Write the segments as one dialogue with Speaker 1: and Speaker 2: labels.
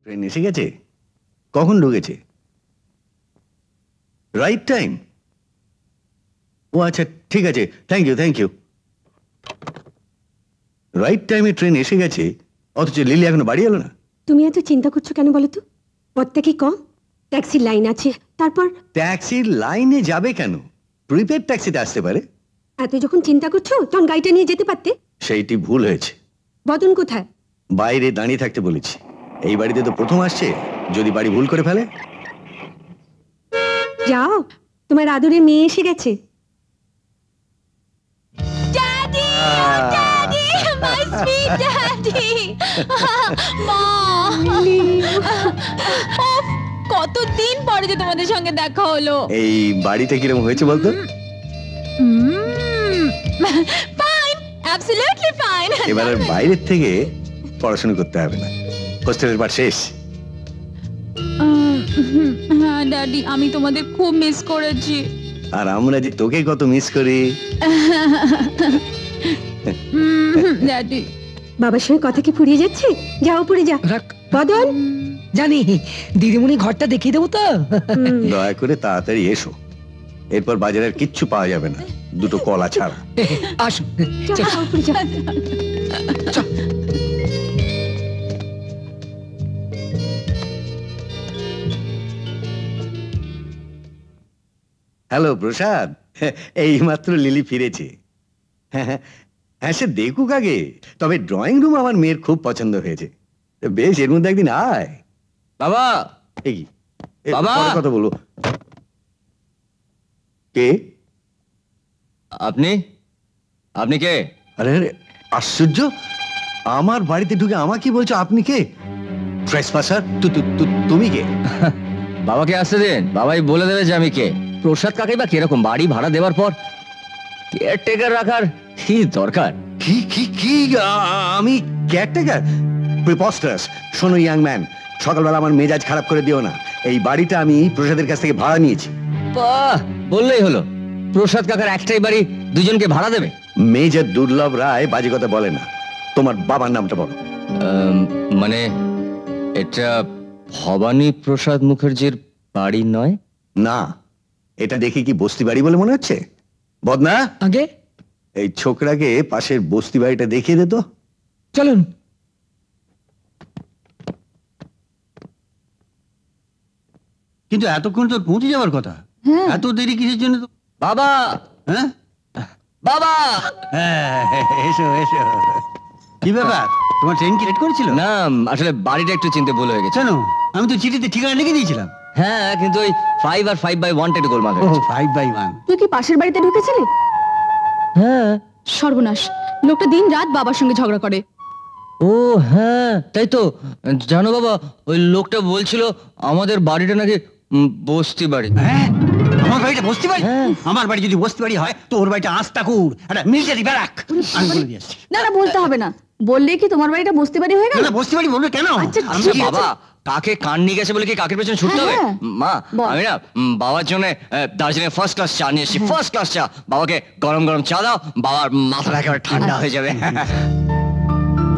Speaker 1: Train এসে গেছে? কখন ঢুকেছে? Right time? ও আচ্ছা, ঠিক আছে, থ্যাংক ইউ। রাইট টাইমে ট্রেন এসে গেছে, অথচ লিলি এখনো বাড়ি এলো না।
Speaker 2: তুমি এত চিন্তা করছো কেন বলো তো? পথটা কি কম? ট্যাক্সির লাইন আছে, তারপর
Speaker 1: ট্যাক্সির লাইনে যাবে কেন? প্রিপেড ট্যাক্সিতে আসতে পারে।
Speaker 2: এত যখন চিন্তা করছো তখন গাড়িটা নিয়ে যেতে পারতে।
Speaker 1: সেইটি ভুল হয়েছে।
Speaker 2: বদন কোথায়?
Speaker 1: বাইরে দাঁড়িয়ে থাকতে বলেছি। এই বাড়িতে তো প্রথম আসছে, যদি বাড়ি ভুল করে ফেলে।
Speaker 2: যাও, তোমার আদরে মেয়ে এসে গেছে।
Speaker 3: Daddy! Oh, Daddy! My sweet Daddy! মা! কতদিন পরে যে তোমাদের সঙ্গে দেখা হলো।
Speaker 1: এই বাড়িটা কিরকম হয়েছে বলতো?
Speaker 3: Fine! Absolutely fine!
Speaker 1: এবার আর বাইরের থেকে পড়াশোনা করতে হবে না, হোস্টেলের পাঠ শেষ।
Speaker 3: হ্যাঁ ড্যাডি, আমি তোমাদের খুব মিস করেছি।
Speaker 1: আর আমরা যে তোকে কত মিস করি।
Speaker 3: ড্যাডি,
Speaker 2: বাবার সঙ্গে কথা কি ফুরিয়ে যাচ্ছে? যাও উপরে যা। বদন,
Speaker 4: জানি দিদিমণি ঘরটা দেখিয়ে দেবো তো।
Speaker 1: দয়া করে তাড়াতাড়ি এসো, এরপর বাজারের কিচ্ছু পাওয়া যাবে না, দুটো কলা ছাড়া।
Speaker 4: আসো,
Speaker 2: যাও উপরে যা।
Speaker 1: হ্যালো প্রসাদ, এই মাত্র লিলি ফিরেছে। হ্যাঁ, সে দেখুক আগে। তবে ড্রয়িং রুম আমার মেয়ের খুব পছন্দ হয়েছে। বেশ, এর মধ্যে একদিন আয়।
Speaker 5: বাবা,
Speaker 1: এই
Speaker 5: বাবা!
Speaker 1: পরে কথা বলবো। কে
Speaker 5: আপনি? আপনি কে?
Speaker 1: আরে আরে, আশ্চর্য! আমার বাড়িতে ঢুকে আমাকে বলছো আপনি কে? ট্রেসপাসার! তুমি কে?
Speaker 5: বাবাকে আসতে দিন, বাবাই বলে দেবে যে আমি কে। প্রসাদ কাকে বা কিরকম? বাড়ি ভাড়া দেওয়ার পর কেয়ারটেকার রাখার কি দরকার?
Speaker 1: কি আমি কেয়ারটেকার? প্রিপস্টারাস! শোনো ইয়াং ম্যান, সকালবেলা আমার মেজাজ খারাপ করে দিও না। এই বাড়িটা আমি প্রসাদের কাছ থেকে ভাড়া নিয়েছি।
Speaker 5: বাহ, বললেই হলো। প্রসাদ কাকার একটাই বাড়ি, দুজনকে ভাড়া দেবে?
Speaker 1: মেজর দুর্লভ রায় বাজে কথা বলে না। তোমার বাবার নামটা বলো।
Speaker 5: মানে এটা ভবানী প্রসাদ মুখার্জির বাড়ি নয়?
Speaker 1: না, এটা দেখে কি বস্তি বাড়ি বলে মনে হচ্ছে? বদনা,
Speaker 4: আগে
Speaker 1: এই ছোকরাকে পাশের বস্তি বাড়িটা দেখিয়ে দে তো।
Speaker 4: চলুন।
Speaker 6: কিন্তু এতক্ষণ তো পৌঁছে যাওয়ার কথা, এত দেরি কিসের জন্য?
Speaker 5: বাবা!
Speaker 6: হ্যাঁ
Speaker 5: বাবা!
Speaker 6: হ্যাঁ, এসো এসো। কি ব্যাপার, তোমার ট্রেন কি লেট করেছিল?
Speaker 5: না, আসলে বাড়িটা একটু চিনতে ভুল হয়ে গেছে।
Speaker 6: কেন? আমি তো চিঠিতে ঠিকানা লিখে দিয়েছিলাম।
Speaker 5: হ্যাঁ, কিন্তু ওই 5 আর 5/1 একটু গোলমাল
Speaker 6: ও,
Speaker 5: হয়েছে।
Speaker 6: 5/1।
Speaker 3: তুই কি পাশের বাড়িতে ঢুকেছিলি?
Speaker 5: হ্যাঁ।
Speaker 3: সর্বনাশ, লোকটা দিন রাত বাবার সঙ্গে ঝগড়া করে।
Speaker 5: ও হ্যাঁ, তাই তো। জানো বাবা, ওই লোকটা বলছিল আমাদের বাড়িটা নাকি বস্তি বাড়ি।
Speaker 6: হ্যাঁ, আমার বাড়িটা বস্তি বাড়ি?
Speaker 5: হ্যাঁ।
Speaker 6: আমার বাড়ি যদি বস্তি বাড়ি হয় তো ওর বাড়িটা আস্তাকুর, একটা মিলিটারি ব্যারাক। আমি বলে দিয়েছি।
Speaker 3: না না, বলতে হবে না। বললে কি তোমার বাড়িটা বস্তি বাড়ি হয়ে গেল?
Speaker 6: না, বস্তি বাড়ি বলবে কেন?
Speaker 3: আচ্ছা,
Speaker 6: আমি
Speaker 3: ঠিক আছে।
Speaker 5: বাবা, কাকে কান নিয়ে গেছে বলে কি কাকের পেছনে ছুটতে হবে?
Speaker 3: হ্যাঁ,
Speaker 5: মা,
Speaker 3: বল।
Speaker 5: আমি না বাবার জন্য দার্জিলিং ফার্স্ট ক্লাস চা নিয়ে এসেছি। ফার্স্ট ক্লাস চা। বাবাকে গরম গরম চা দাও, বাবার মাথাটা একেবারে ঠান্ডা হয়ে যাবে।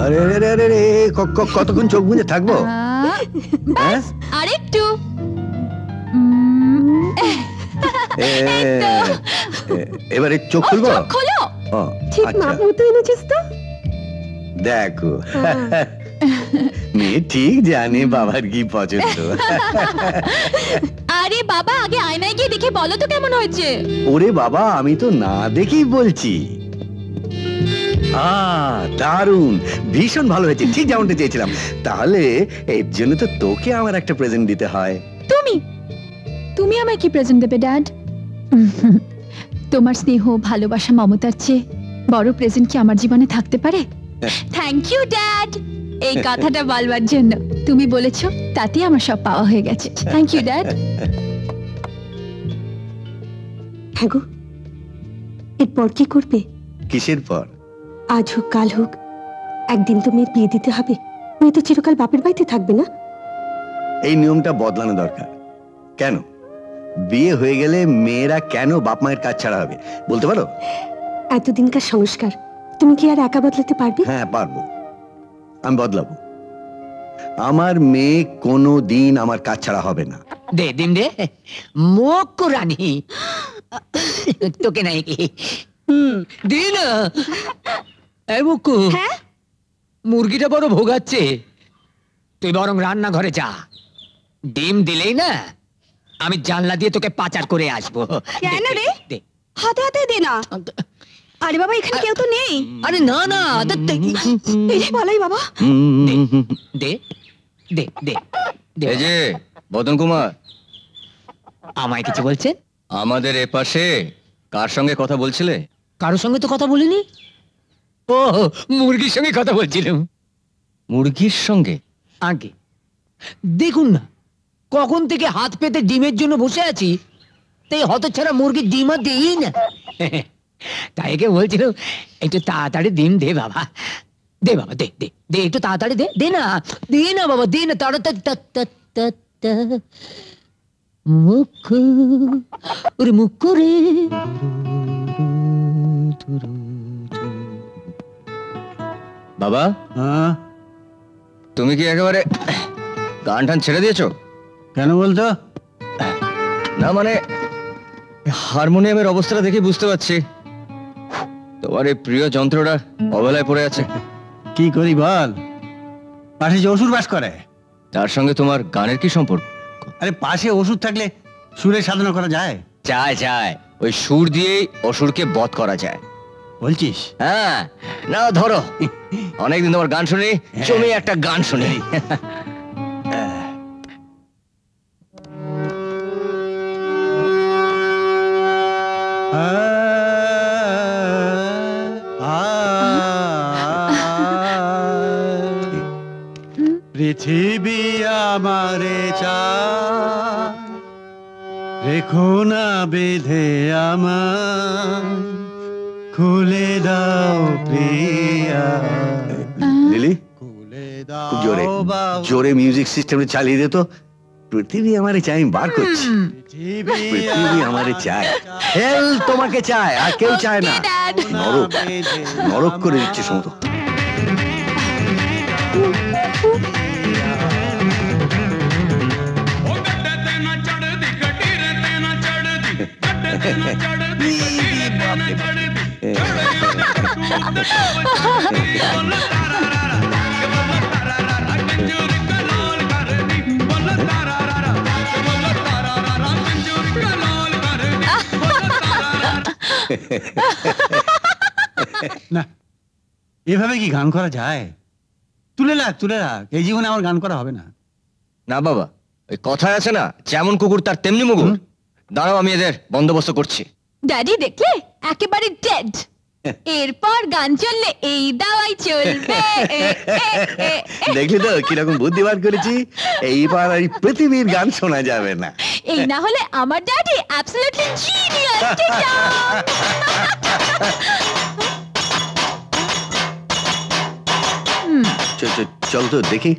Speaker 1: আরে আরে আরে আরে, কতক্ষণ চোখ বুজে থাকবো? হ্যাঁ?
Speaker 3: আরেকটু।
Speaker 1: এবারে চোখ খুলবো?
Speaker 3: খোলো।
Speaker 1: ও,
Speaker 2: ঠিক
Speaker 1: আচ্ছা।
Speaker 2: মাপ মতো এনেছিস তো।
Speaker 1: দেখো, মেয়ে ঠিক জানে বাবার কি পছন্দ।
Speaker 3: আরে বাবা, আগে আয়নায় গিয়ে দেখে বলো তো কেমন হয়েছে।
Speaker 1: ওরে বাবা, আমি তো না দেখেই বলছি। দারুণ, ভীষণ ভালো হয়েছে, ঠিক যেমনটা চেয়েছিলাম। তাহলে এর জন্য তো তোকে আমার একটা প্রেজেন্ট দিতে হয়।
Speaker 3: তুমি আমায় কি প্রেজেন্ট দেবে ড্যাড? তোমার স্নেহ, ভালোবাসা, মমতার চেয়ে বড় প্রেজেন্ট কি আমার জীবনে থাকতে পারে? থ্যাংক ইউ ড্যাড, এই কথাটা বলবার জন্য। তুমি বলেছো, তাতে আমার সব পাওয়া হয়ে গেছে। Thank you dad.
Speaker 2: হ্যাঁ গো, এরপর কি করবে?
Speaker 1: কিসের পর?
Speaker 2: আজ হোক কাল হোক, একদিন তো মেয়ের বিয়ে দিতে হবে। মেয়ে তো চিরকাল বাপের বাড়িতে থাকবে না।
Speaker 1: এই নিয়মটা বদলানো দরকার। কেন? বিয়ে হয়ে গেলে মেয়েরা কেন বাপ মায়ের কাজ ছাড়া হবে বলতে পারো?
Speaker 2: এতদিনকার সংস্কার তুমি কি আর একা বদলাতে পারবে?
Speaker 1: হ্যাঁ, পারবো, আমি বদলাবো। আমার মেয়ে কোনো দিন আমার কাজ ছাড়া হবে না।
Speaker 4: দে দিন দে মুখ রানী তোকে নাই কি দিন এই মুক্কু
Speaker 2: হ্যাঁ
Speaker 4: মুরগিটা বড় ভোগাচ্ছে, তুই বরং রান্নাঘরে যা, ডিম দিলেই না আমি জানলা দিয়ে তোকে পাচার করে আসবো।
Speaker 2: কেন
Speaker 4: দে,
Speaker 2: রে?
Speaker 4: দে।
Speaker 2: হাতে হাতে দে না। আরে বাবা এখানে কেউ তো নেই।
Speaker 4: আরে না না
Speaker 2: এই যে বলাই বাবা।
Speaker 4: দে দে দে দে।
Speaker 5: এই যে বদন কুমার,
Speaker 4: আমায় কিছু বলছেন?
Speaker 5: আমাদের এপাশে কার সঙ্গে কথা বলছিলে?
Speaker 4: কারোর সঙ্গে তো কথা বলিনি। ও মুরগির সঙ্গে কথা বলছিলাম।
Speaker 5: মুরগির সঙ্গে?
Speaker 4: আগে দেখুন না কখন থেকে হাত পেতে ডিমের জন্য বসে আছি, তাই হতচ্ছাড়া মুরগির ডিম আর দেই না। তাই একে বলছিলাম একটু তাড়াতাড়ি ডিম দে বাবা, দে বাবা দে দে দে একটু তাড়াতাড়ি দে, দে না বাবা দে না তাড়াতাড়ি। মুখ ওরে মুখ রে।
Speaker 5: বাবা
Speaker 6: হ্যাঁ,
Speaker 5: তুমি কি একেবারে গান টান ছেড়ে দিয়েছো?
Speaker 6: কেন বলতো?
Speaker 5: না মানে হারমোনিয়ামের অবস্থাটা দেখে বুঝতে পারছি তোমার এই প্রিয় যন্ত্রটা অবহেলায় পড়ে আছে।
Speaker 6: কি করি বল, পাশে যে অসুর বাস করে।
Speaker 5: তার সঙ্গে তোমার গানের কি সম্পর্ক?
Speaker 6: আরে পাশে ওষুধ থাকলে সুরের সাধনা করা যায়।
Speaker 5: যায় ওই সুর দিয়েই অসুরকে বধ করা যায়।
Speaker 6: বলছিস?
Speaker 5: হ্যাঁ, না ধরো অনেকদিন তোমার গান শুনি, জমি একটা গান শুনি।
Speaker 6: পৃথিবী আমারে চায়, রেখো না বেঁধে আমার, খুলে দাও প্রিয়া,
Speaker 1: লিলি
Speaker 6: খুলে
Speaker 1: খুব জোরে
Speaker 6: দাও বাবু।
Speaker 1: জোরে মিউজিক সিস্টেমে চালিয়ে দে তো। পৃথিবী আমারে চাই, আমি বার করছি। পৃথিবী আমারে চায়, হেল তোমাকে চায়, আর কেউ চায় না।
Speaker 3: Dad!
Speaker 1: নরক নরক করে দিচ্ছে সমস্ত।
Speaker 6: না, এভাবে কি গান করা যায়? তুলে রাখ, এই জীবনে আমার গান করা হবে না।
Speaker 5: না বাবা, ওই কথায় আছে না, যেমন কুকুর তার তেমনি মুগুর। দাঁড়াও আমি এদের বন্দোবস্ত করছি।
Speaker 3: ড্যাডি দেখলে একেবারে ডেড। এরপর গান চললে এই দাওয়াই চলবে।
Speaker 1: দেখলি তো কিরকম বুদ্ধি বার করেছি। এইবার এই পৃথিবীর গান শোনা যাবে না।
Speaker 3: এই না হলে আমার ড্যাডি অ্যাবসলিউটলি জিনিয়াস।
Speaker 1: চল তো দেখি।